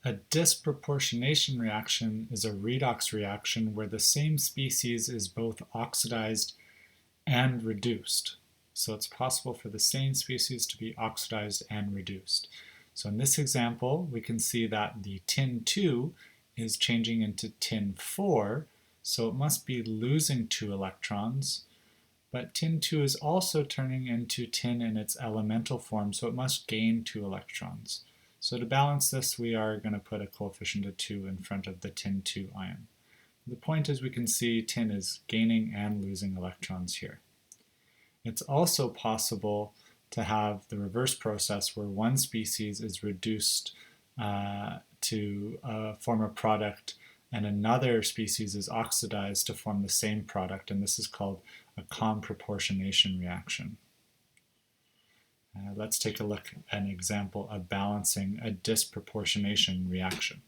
A disproportionation reaction is a redox reaction where the same species is both oxidized and reduced. So it's possible for the same species to be oxidized and reduced. So in this example, we can see that the tin 2 is changing into tin 4, so it must be losing 2 electrons. But tin 2 is also turning into tin in its elemental form, so it must gain 2 electrons. So to balance this, we are going to put a coefficient of 2 in front of the tin 2 ion. The point is we can see tin is gaining and losing electrons here. It's also possible to have the reverse process where one species is reduced to form a product and another species is oxidized to form the same product, and this is called a comproportionation reaction. Let's take a look at an example of balancing a disproportionation reaction.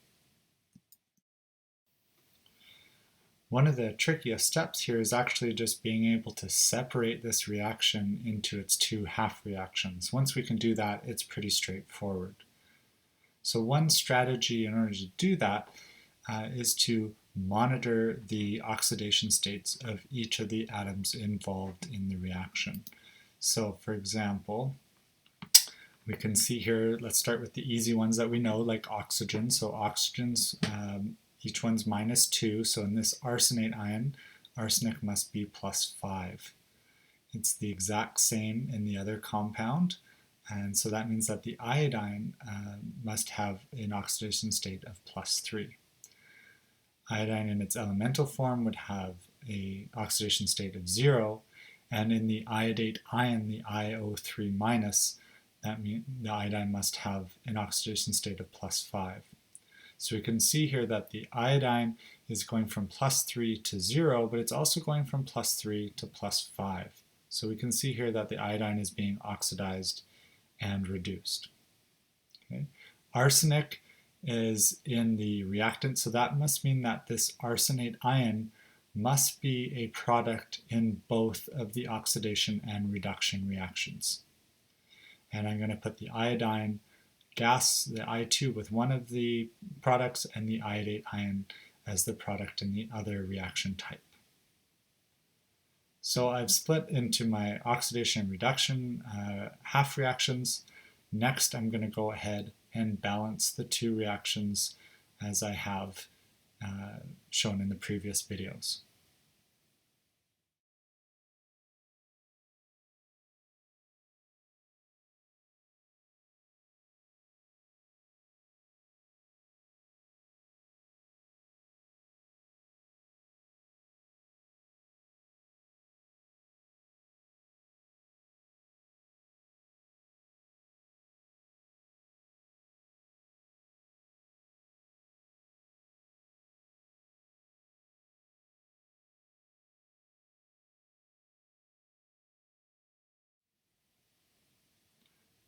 One of the trickiest steps here is actually just being able to separate this reaction into its two half reactions. Once we can do that, it's pretty straightforward. So one strategy in order to do that is to monitor the oxidation states of each of the atoms involved in the reaction. So for example, we can see here, let's start with the easy ones that we know, like oxygen. So oxygens, each one's -2, so in this arsenate ion, arsenic must be +5. It's the exact same in the other compound, and so that means that the iodine must have an oxidation state of +3. Iodine in its elemental form would have an oxidation state of 0, and in the iodate ion, the IO3-, that means the iodine must have an oxidation state of +5. So we can see here that the iodine is going from +3 to 0, but it's also going from +3 to +5. So we can see here that the iodine is being oxidized and reduced. Okay. Arsenic is in the reactant, so that must mean that this arsenate ion must be a product in both of the oxidation and reduction reactions. And I'm going to put the iodine gas, the I2, with one of the products and the iodate ion as the product in the other reaction type. So I've split into my oxidation and reduction half reactions. Next, I'm going to go ahead and balance the two reactions as I have shown in the previous videos.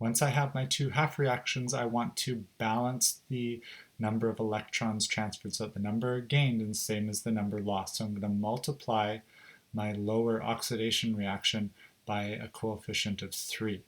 Once I have my two half reactions, I want to balance the number of electrons transferred so that the number gained is the same as the number lost. So I'm going to multiply my lower oxidation reaction by a coefficient of 3.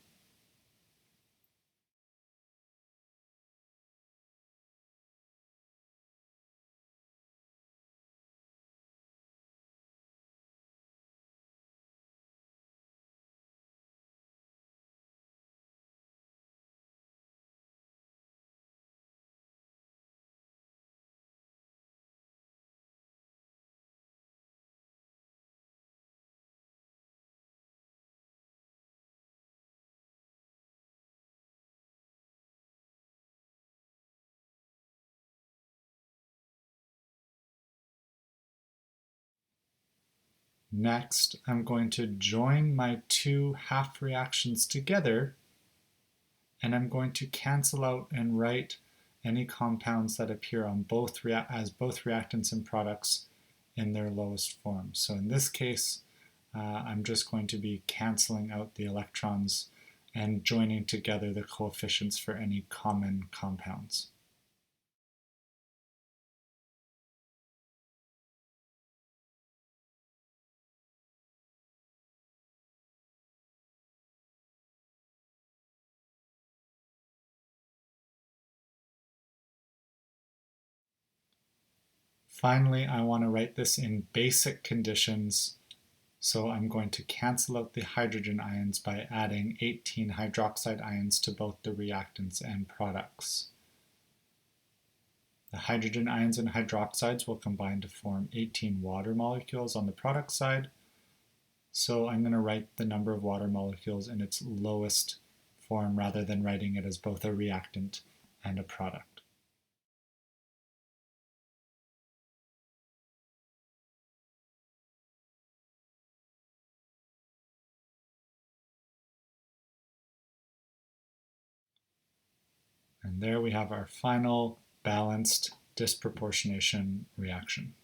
Next, I'm going to join my two half reactions together, and I'm going to cancel out and write any compounds that appear on as both reactants and products in their lowest form. So in this case, I'm just going to be canceling out the electrons and joining together the coefficients for any common compounds. Finally, I want to write this in basic conditions, so I'm going to cancel out the hydrogen ions by adding 18 hydroxide ions to both the reactants and products. The hydrogen ions and hydroxides will combine to form 18 water molecules on the product side, so I'm going to write the number of water molecules in its lowest form rather than writing it as both a reactant and a product. And there we have our final balanced disproportionation reaction.